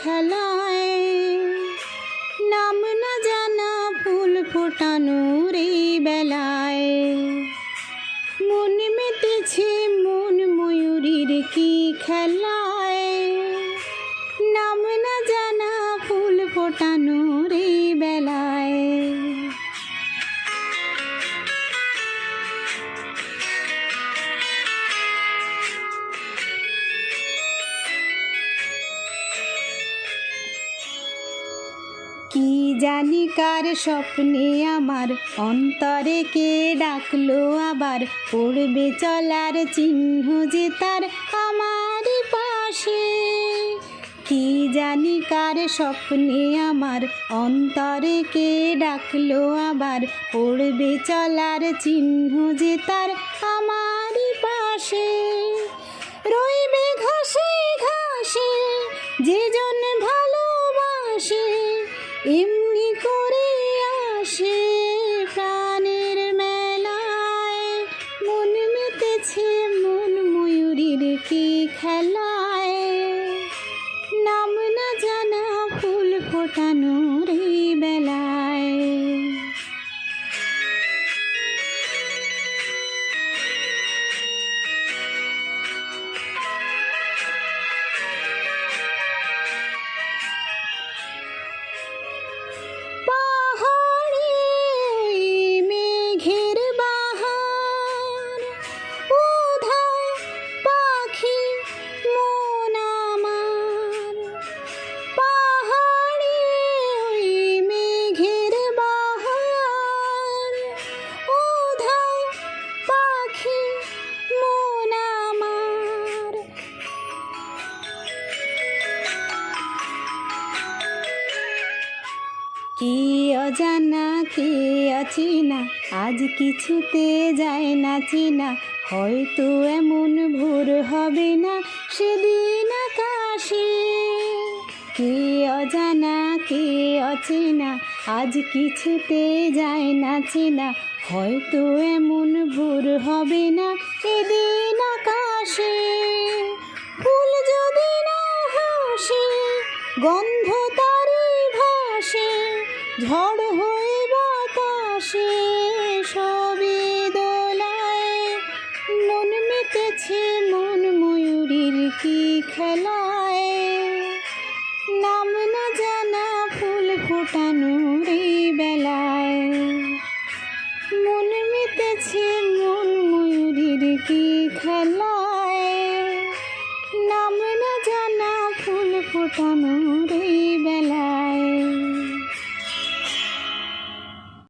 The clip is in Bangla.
খেলায়, নাম না জানা ফুল ফোটানোর এই বেলায়। মন মেতেছে মন ময়ূরীর কি খেলায়, নাম না জানা ফুল ফোটানোর এই বেলায়। কি জানি কার স্বপ্নে আমার অন্তরে কে ডাকলো আবার, পড়বে চলার চিহ্ন যে তার আমারই পাশে। কি জানি কার স্বপ্নে আমার অন্তরে কে ডাকলো আবার, পড়বে চলার চিহ্ন যে তার আমারই পাশে। রইবে ঘাসে ঘাসে যে জন ভালোবাসে, এমনি করে আসে প্রাণের মেলায়। মন মেতেছে মন ময়ূরীর কি খেলায়, নাম না জানা ফুল ফোটানোর এই বেলায়। কি অজানা কে অচেনা আজ কিছুতে যায় না চেনা, হয়তো এমন ভোর হবে না সেদিন আকাশে। কে অজানা কে অচেনা আজ কিছুতে যায় না চেনা, হয়তো এমন ভোর হবে না সেদিন আকাশে। ফুল যদি না হাসে গন্ধ তারি ভাসে, ঝড় হয়ে বাতাসে সবে দোলায়। মন মেতেছে মন ময়ূরীর কি খেলায়, নাম না জানা ফুল ফোটানোর এই বেলায়। মন মেতেছে মন ময়ূরীর কি খেলায়, নাম না জানা ফুল ফোটানোর এই বেলায়।